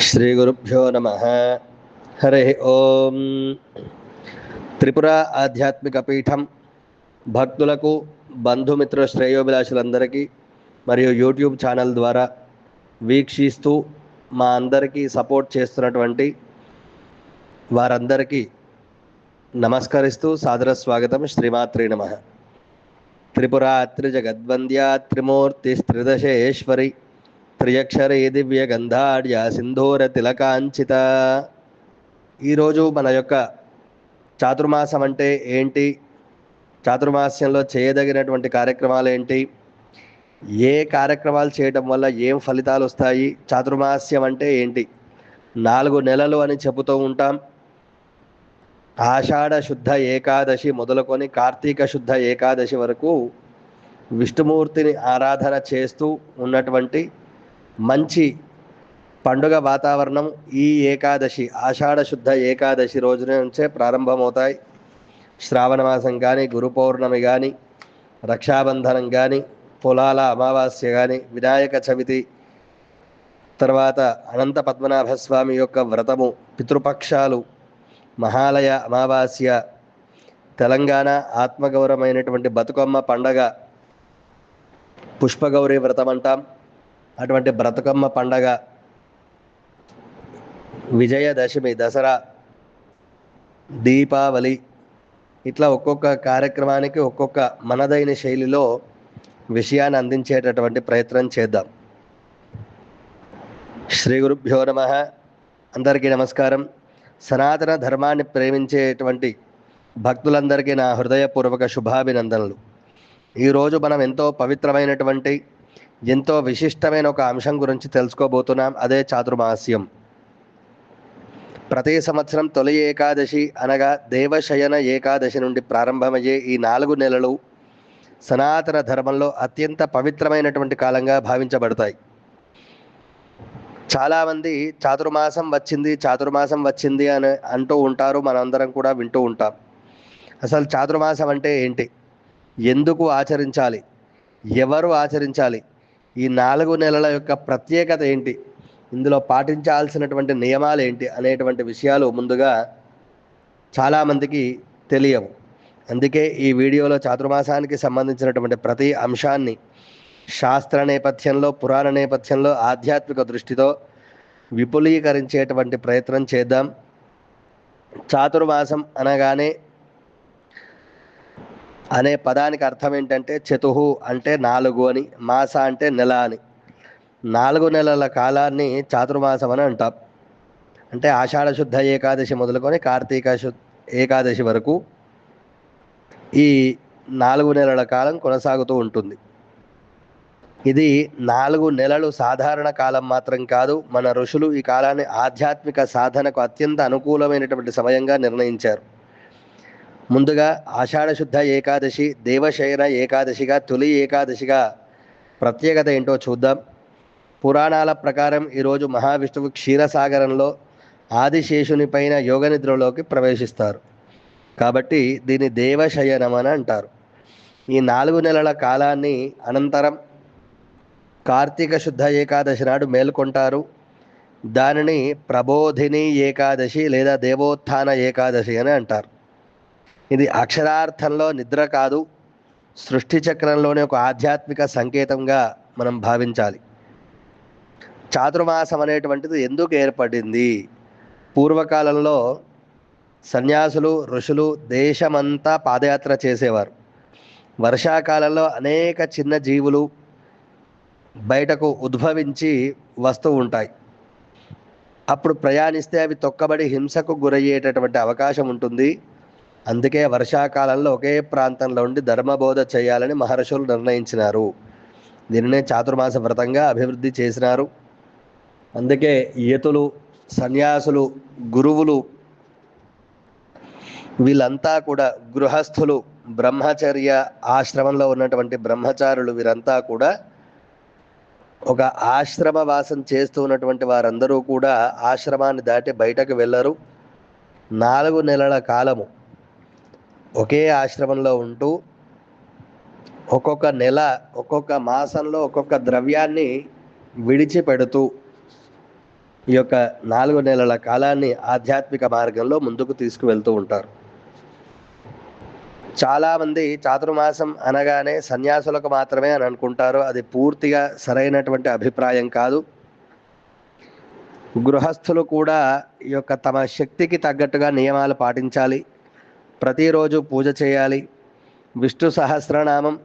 శ్రీగురుభ్యో నమః. హరి ఓం. త్రిపుర ఆధ్యాత్మిక పీఠం భక్తులకు, బంధుమిత్ర శ్రేయోభిలాషులందరికీ మరియు యూట్యూబ్ ఛానల్ ద్వారా వీక్షిస్తూ మా అందరికీ సపోర్ట్ చేస్తున్నటువంటి వారందరికీ నమస్కరిస్తూ సాదర స్వాగతం. శ్రీమాత్రే నమః. త్రిపురాత్రి జగద్వంద్యా త్రిమూర్తి త్రిదశేశ్వరి త్రియక్షరే దివ్య గంధాఢ్య సింధూర తిలకాంచిత. ఈరోజు మన యొక్క చాతుర్మాసం అంటే ఏంటి, చాతుర్మాస్యంలో చేయదగినటువంటి కార్యక్రమాలు ఏంటి, ఏ కార్యక్రమాలు చేయడం వల్ల ఏం ఫలితాలు వస్తాయి, చాతుర్మాస్యం అంటే ఏంటి, 4 నెలలు అని చెబుతూ ఉంటాం. ఆషాఢ శుద్ధ ఏకాదశి మొదలుకొని కార్తీక శుద్ధ ఏకాదశి వరకు విష్ణుమూర్తిని ఆరాధన చేస్తూ ఉన్నటువంటి మంచి పండుగ వాతావరణం ఈ ఏకాదశి, ఆషాఢ శుద్ధ ఏకాదశి రోజు నుంచే ప్రారంభమవుతాయి. శ్రావణ మాసం కానీ, గురు పౌర్ణమి కానీ, రక్షాబంధనం కానీ, పొలాల అమావాస్య కానీ, వినాయక చవితి, తర్వాత అనంత పద్మనాభ స్వామి యొక్క వ్రతము, పితృపక్షాలు, మహాలయ అమావాస్య, తెలంగాణ ఆత్మగౌరవమైనటువంటి బతుకమ్మ పండగ, పుష్పగౌరి వ్రతం అంటాం. అటువంటి బతుకమ్మ పండగ, విజయదశమి, దసరా, దీపావళి, ఇట్లా ఒక్కొక్క కార్యక్రమానికి ఒక్కొక్క మనదైన శైలిలో విషయాన్ని అందించేటటువంటి ప్రయత్నం చేద్దాం. శ్రీ గురుభ్యో నమః. అందరికీ నమస్కారం. సనాతన ధర్మాన్ని ప్రేమించేటువంటి భక్తులందరికీ నా హృదయపూర్వక శుభాభినందనలు. ఈరోజు మనం ఎంతో పవిత్రమైనటువంటి, ఎంతో విశిష్టమైన ఒక అంశం గురించి తెలుసుకోబోతున్నాం. అదే చాతుర్మాస్యం. ప్రతి సంవత్సరం తొలి ఏకాదశి అనగా దేవశయన ఏకాదశి నుండి ప్రారంభమయ్యే ఈ 4 నెలలు సనాతన ధర్మంలో అత్యంత పవిత్రమైనటువంటి కాలంగా భావించబడతాయి. చాలామంది చాతుర్మాసం వచ్చింది అని అంటూ ఉంటారు. మనందరం కూడా వింటూ ఉంటాం. అసలు చాతుర్మాసం అంటే ఏంటి, ఎందుకు ఆచరించాలి, ఎవరు ఆచరించాలి, ఈ 4 నెలల యొక్క ప్రత్యేకత ఏంటి, ఇందులో పాటించాల్సినటువంటి నియమాలు ఏంటి అనేటువంటి విషయాలు ముందుగా చాలామందికి తెలియవు. అందుకే ఈ వీడియోలో చాతుర్మాసానికి సంబంధించినటువంటి ప్రతి అంశాన్ని శాస్త్ర నేపథ్యంలో, పురాణ నేపథ్యంలో, ఆధ్యాత్మిక దృష్టితో విపులీకరించేటువంటి ప్రయత్నం చేద్దాం. చాతుర్మాసం అనగానే అనే పదానికి అర్థం ఏంటంటే చతుహు అంటే 4 అని, మాస అంటే నెల అని. 4 నెలల కాలాన్ని చాతుర్మాసం అని అంటాం. అంటే ఆషాఢ శుద్ధ ఏకాదశి మొదలుకొని కార్తీక ఏకాదశి వరకు ఈ 4 నెలల కాలం కొనసాగుతూ ఉంటుంది. ఇది 4 నెలలు సాధారణ కాలం మాత్రం కాదు. మన ఋషులు ఈ కాలాన్ని ఆధ్యాత్మిక సాధనకు అత్యంత అనుకూలమైనటువంటి సమయంగా నిర్ణయించారు. ముందుగా ఆషాఢ శుద్ధ ఏకాదశి దేవశయన ఏకాదశిగా, తొలి ఏకాదశిగా ప్రత్యేకత ఏంటో చూద్దాం. పురాణాల ప్రకారం ఈరోజు మహావిష్ణువు క్షీరసాగరంలో ఆదిశేషుని పైన యోగనిద్రలోకి ప్రవేశిస్తారు. కాబట్టి దీన్ని దేవశయనం అని అంటారు. ఈ 4 నెలల కాలాన్ని అనంతరం కార్తీక శుద్ధ ఏకాదశి నాడు మేల్కొంటారు. దానిని ప్రబోధిని ఏకాదశి లేదా దేవోత్థాన ఏకాదశి అని అంటారు. ఇది అక్షరార్థంలో నిద్ర కాదు, సృష్టి చక్రంలోని ఒక ఆధ్యాత్మిక సంకేతంగా మనం భావించాలి. చాతుర్మాసం అనేటువంటిది ఎందుకు ఏర్పడింది? పూర్వకాలంలో సన్యాసులు, ఋషులు దేశమంతా పాదయాత్ర చేసేవారు. వర్షాకాలంలో అనేక చిన్న జీవులు బయటకు ఉద్భవించి వస్తూ ఉంటాయి. అప్పుడు ప్రయాణిస్తే అవి తొక్కబడి హింసకు గురయ్యేటటువంటి అవకాశం ఉంటుంది. అందుకే వర్షాకాలంలో ఒకే ప్రాంతంలో ఉండి ధర్మబోధ చేయాలని మహర్షులు నిర్ణయించినారు. దీనినే చాతుర్మాస వ్రతంగా అభివృద్ధి చేసినారు. అందుకే యతులు, సన్యాసులు, గురువులు, వీళ్ళంతా కూడా గృహస్థులు, బ్రహ్మచర్య ఆశ్రమంలో ఉన్నటువంటి బ్రహ్మచారులు, వీరంతా కూడా ఒక ఆశ్రమ వాసం చేస్తూ ఉన్నటువంటి వారందరూ కూడా ఆశ్రమాన్ని దాటి బయటకు వెళ్ళరు. 4 నెలల కాలము ఒకే ఆశ్రమంలో ఉంటూ ఒక్కొక్క నెల, ఒక్కొక్క మాసంలో ఒక్కొక్క ద్రవ్యాన్ని విడిచిపెడుతూ ఈ యొక్క 4 నెలల కాలాన్ని ఆధ్యాత్మిక మార్గంలో ముందుకు తీసుకువెళ్తూ ఉంటారు. చాలామంది చాతుర్మాసం అనగానే సన్యాసులకు మాత్రమే అని అనుకుంటారు. అది పూర్తిగా సరైనటువంటి అభిప్రాయం కాదు. గృహస్థులు కూడా ఈ యొక్క తమ శక్తికి తగ్గట్టుగా నియమాలు పాటించాలి. ప్రతిరోజు పూజ చేయాలి. విష్ణు సహస్రనామం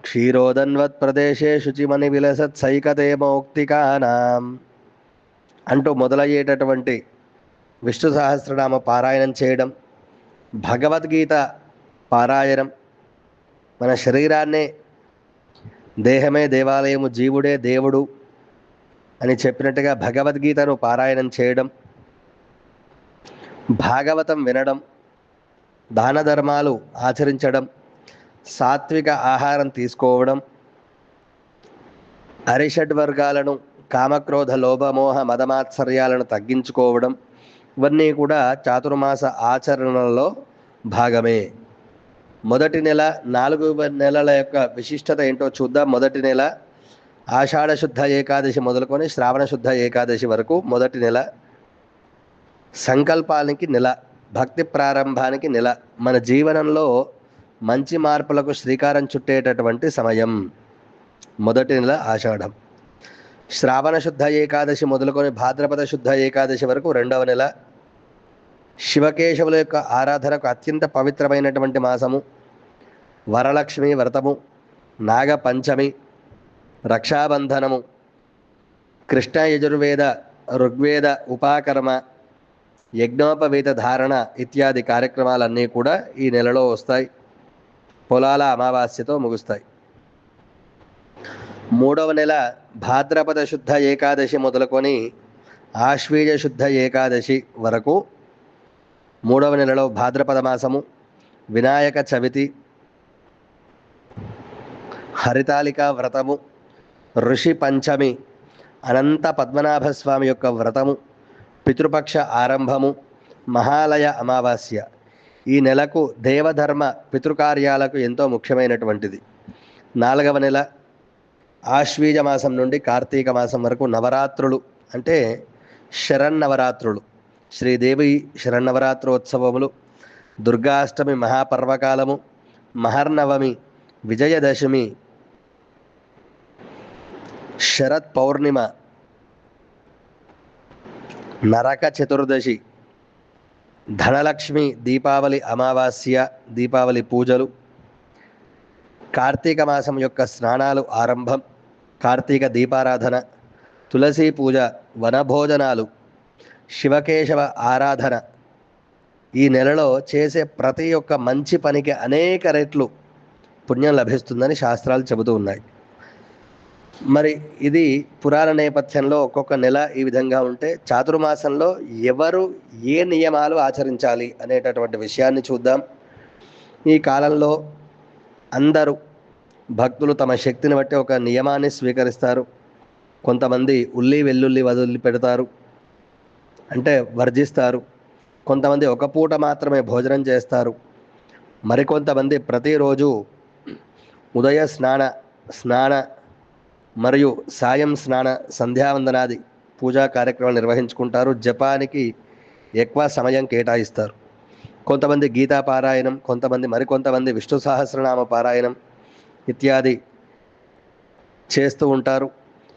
క్షీరోదన్వత్ ప్రదేశే శుచిమని విలసత్ సైకతే మౌక్తికానాం అంటూ మొదలయ్యేటటువంటి విష్ణు సహస్రనామ పారాయణం చేయడం, భగవద్గీత పారాయణం, మన శరీరాన్నే దేహమే దేవాలయము, జీవుడే దేవుడు అని చెప్పినట్టుగా భగవద్గీతను పారాయణం చేయడం, భాగవతం వినడం, దాన ధర్మాలు ఆచరించడం, సాత్విక ఆహారం తీసుకోవడం, అరిషడ్వర్గాలను కామక్రోధ లోభమోహ మదమాత్సర్యాలను తగ్గించుకోవడం, ఇవన్నీ కూడా చాతుర్మాస ఆచరణలో భాగమే. మొదటి నెల 4 నెలల యొక్క విశిష్టత ఏంటో చూద్దాం. మొదటి నెల ఆషాఢ శుద్ధ ఏకాదశి మొదలుకొని శ్రావణ శుద్ధ ఏకాదశి వరకు మొదటి నెల. సంకల్పానికి నెల, భక్తి ప్రారంభానికి నెల, మన జీవనంలో మంచి మార్పులకు శ్రీకారం చుట్టేటటువంటి సమయం. మొదటి నెల ఆషాఢం. శ్రావణ శుద్ధ ఏకాదశి మొదలుకొని భాద్రపద శుద్ధ ఏకాదశి వరకు రెండవ నెల. శివకేశవుల యొక్క ఆరాధనకు అత్యంత పవిత్రమైనటువంటి మాసము. వరలక్ష్మి వ్రతము, నాగపంచమి, రక్షాబంధనము, కృష్ణ యజుర్వేద ఋగ్వేద ఉపాకర్మ, యజ్ఞోపవీత ధారణ ఇత్యాది కార్యక్రమాలన్నీ కూడా ఈ నెలలో వస్తాయి. పొలాల అమావాస్యతో ముగుస్తాయి. మూడవ నెల భాద్రపద శుద్ధ ఏకాదశి మొదలుకొని ఆశ్వీజ శుద్ధ ఏకాదశి వరకు. మూడవ నెలలో భాద్రపద మాసము, వినాయక చవితి, హరితాళిక వ్రతము, ఋషి పంచమి, అనంత పద్మనాభస్వామి యొక్క వ్రతము, పితృపక్ష ఆరంభము, మహాలయ అమావాస్య. ఈ నెలకు దేవధర్మ పితృకార్యాలకు ఎంతో ముఖ్యమైనటువంటిది. నాలుగవ నెల ఆశ్వీజ మాసం నుండి కార్తీక మాసం వరకు నవరాత్రులు, అంటే శరన్నవరాత్రులు, శ్రీదేవి శరన్నవరాత్రోత్సవములు, దుర్గాష్టమి మహాపర్వకాలము, మహర్నవమి, విజయదశమి, శరత్ పౌర్ణిమ, నరక చతుర్దశి, ధనలక్ష్మి, దీపావళి అమావాస్య, దీపావళి పూజలు, కార్తీక మాసం యొక్క స్నానాలు ఆరంభం, కార్తీక దీపారాధన, తులసి పూజ, వనభోజనాలు, శివకేశవ ఆరాధన. ఈ నెలలో చేసే ప్రతి ఒక్క మంచి పనికి అనేక రెట్లు పుణ్యం లభిస్తుందని శాస్త్రాలు చెబుతూ ఉన్నాయి. మరి ఇది పురాణ నేపథ్యంలో ఒక్కొక్క నెల ఈ విధంగా ఉంటే, చాతుర్మాసంలో ఎవరు ఏ నియమాలు ఆచరించాలి అనేటటువంటి విషయాన్ని చూద్దాం. ఈ కాలంలో అందరూ భక్తులు తమ శక్తిని బట్టి ఒక నియమాన్ని స్వీకరిస్తారు. కొంతమంది ఉల్లి వెల్లుల్లి వదిలి పెడతారు, అంటే వర్జిస్తారు. కొంతమంది ఒక పూట మాత్రమే భోజనం చేస్తారు. మరికొంతమంది ప్రతిరోజు ఉదయ స్నాన మరియు సాయం స్నాన సంధ్యావందనాది పూజా కార్యక్రమాలు నిర్వహించుకుంటారు. జపానికి ఎక్కువ సమయం కేటాయిస్తారు. కొంతమంది గీతా పారాయణం, మరికొంతమంది విష్ణు సహస్రనామ పారాయణం ఇత్యాది చేస్తూ ఉంటారు.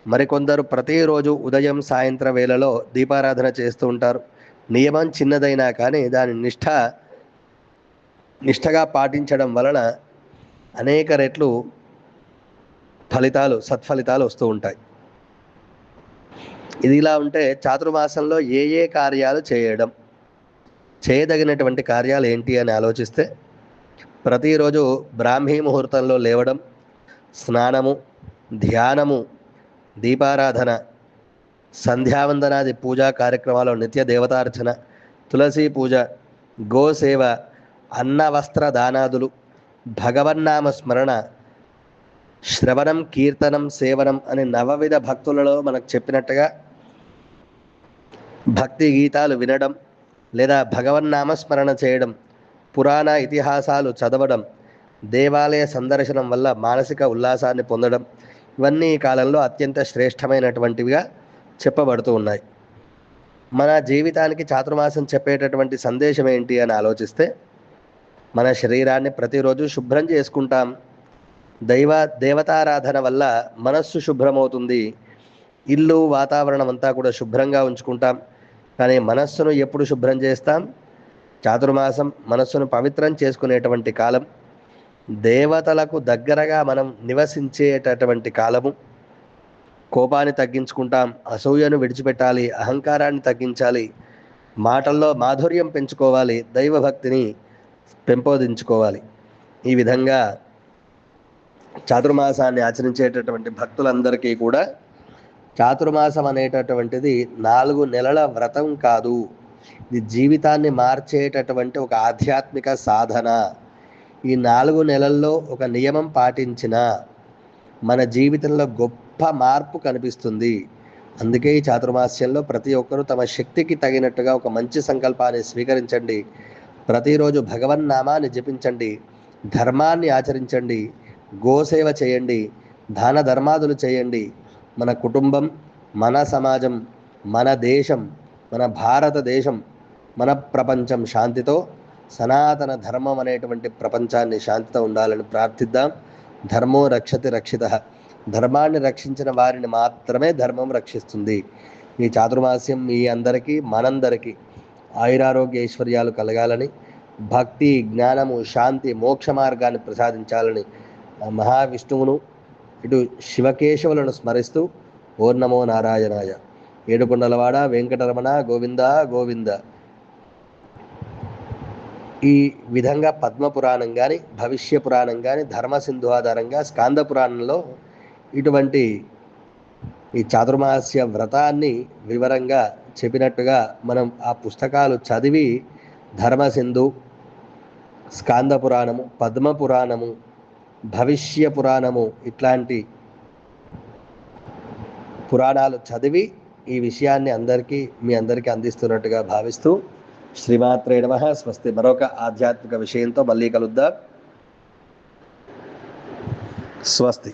మరికొందరు ప్రతిరోజు ఉదయం సాయంత్రం వేళలో దీపారాధన చేస్తూ ఉంటారు. నియమం చిన్నదైనా కానీ దాని నిష్ఠగా పాటించడం వలన అనేక రెట్లు సత్ఫలితాలు వస్తూ ఉంటాయి. ఇది ఇలా ఉంటే, చాతుర్మాసంలో ఏ కార్యాలు చేయదగినటువంటి కార్యాలు ఏంటి అని ఆలోచిస్తే, ప్రతిరోజు బ్రాహ్మీ ముహూర్తంలో లేవడం, స్నానము, ధ్యానము, దీపారాధన, సంధ్యావందనాది పూజా కార్యక్రమాలు, నిత్య దేవతార్చన, తులసి పూజ, గోసేవ, అన్న వస్త్ర దానాదులు, భగవన్నామ స్మరణ, శ్రవణం, కీర్తనం, సేవనం అని నవవిధ భక్తులలో మనకు చెప్పినట్టుగా భక్తి గీతాలు వినడం లేదా భగవన్నామస్మరణ చేయడం, పురాణ ఇతిహాసాలు చదవడం, దేవాలయ సందర్శనం వల్ల మానసిక ఉల్లాసాన్ని పొందడం, ఇవన్నీ ఈ కాలంలో అత్యంత శ్రేష్టమైనటువంటివిగా చెప్పబడుతూ ఉన్నాయి. మన జీవితానికి చాతుర్మాసం చెప్పేటటువంటి సందేశం ఏంటి అని ఆలోచిస్తే, మన శరీరాన్ని ప్రతిరోజు శుభ్రం చేసుకుంటాం. దేవతారాధన వల్ల మనస్సు శుభ్రమవుతుంది. ఇల్లు వాతావరణం అంతా కూడా శుభ్రంగా ఉంచుకుంటాం. కానీ మనస్సును ఎప్పుడు శుభ్రం చేస్తాం? చాతుర్మాసం మనస్సును పవిత్రం చేసుకునేటువంటి కాలం, దేవతలకు దగ్గరగా మనం నివసించేటటువంటి కాలము. కోపాన్ని తగ్గించుకుంటాం, అసూయను విడిచిపెట్టాలి, అహంకారాన్ని తగ్గించాలి, మాటల్లో మాధుర్యం పెంచుకోవాలి, దైవభక్తిని పెంపొందించుకోవాలి. ఈ విధంగా చాతుర్మాసాన్ని ఆచరించేటటువంటి భక్తులందరికీ కూడా చాతుర్మాసం అనేటటువంటిది 4 నెలల వ్రతం కాదు, ఇది జీవితాన్ని మార్చేటటువంటి ఒక ఆధ్యాత్మిక సాధన. ఈ 4 నెలల్లో ఒక నియమం పాటించిన మన జీవితంలో గొప్ప మార్పు కనిపిస్తుంది. అందుకే ఈ చాతుర్మాస్యంలో ప్రతి ఒక్కరూ తమ శక్తికి తగినట్టుగా ఒక మంచి సంకల్పాన్ని స్వీకరించండి. ప్రతిరోజు భగవన్నామాన్ని జపించండి, ధర్మాన్ని ఆచరించండి, గోసేవ చేయండి, దాన ధర్మాదులు చేయండి. మన కుటుంబం, మన సమాజం, మన దేశం, మన భారతదేశం, మన ప్రపంచం శాంతితో, సనాతన ధర్మం అనేటువంటి ప్రపంచాన్ని శాంతితో ఉండాలని ప్రార్థిద్దాం. ధర్మో రక్షతి రక్షితః. ధర్మాన్ని రక్షించిన వారిని మాత్రమే ధర్మం రక్షిస్తుంది. ఈ చాతుర్మాస్యం మీ అందరికీ, మనందరికీ ఆయురారోగ్య ఐశ్వర్యాలు కలగాలని, భక్తి, జ్ఞానము, శాంతి, మోక్ష మార్గాన్ని ప్రసాదించాలని మహావిష్ణువును ఇటు శివకేశవులను స్మరిస్తూ ఓం నమో నారాయణాయ. ఏడుకొండలవాడ వెంకటరమణ గోవింద గోవింద. ఈ విధంగా పద్మపురాణం కానీ, భవిష్య పురాణం కానీ, ధర్మసింధు ఆధారంగా స్కాంద పురాణంలో ఇటువంటి ఈ చాతుర్మాస్య వ్రతాన్ని వివరంగా చెప్పినట్టుగా మనం ఆ పుస్తకాలు చదివి ధర్మసింధు, స్కాంద పురాణము, పద్మ పురాణము, భవిష్య పురాణము ఇట్లాంటి పురాణాలు చదివి ఈ విషయాన్ని మీ అందరికీ అందిస్తున్నట్టుగా భావిస్తూ శ్రీమాత్రే నమః. స్వస్తి. మరొక ఆధ్యాత్మిక విషయంతో మళ్ళీ కలుద్దాం. స్వస్తి.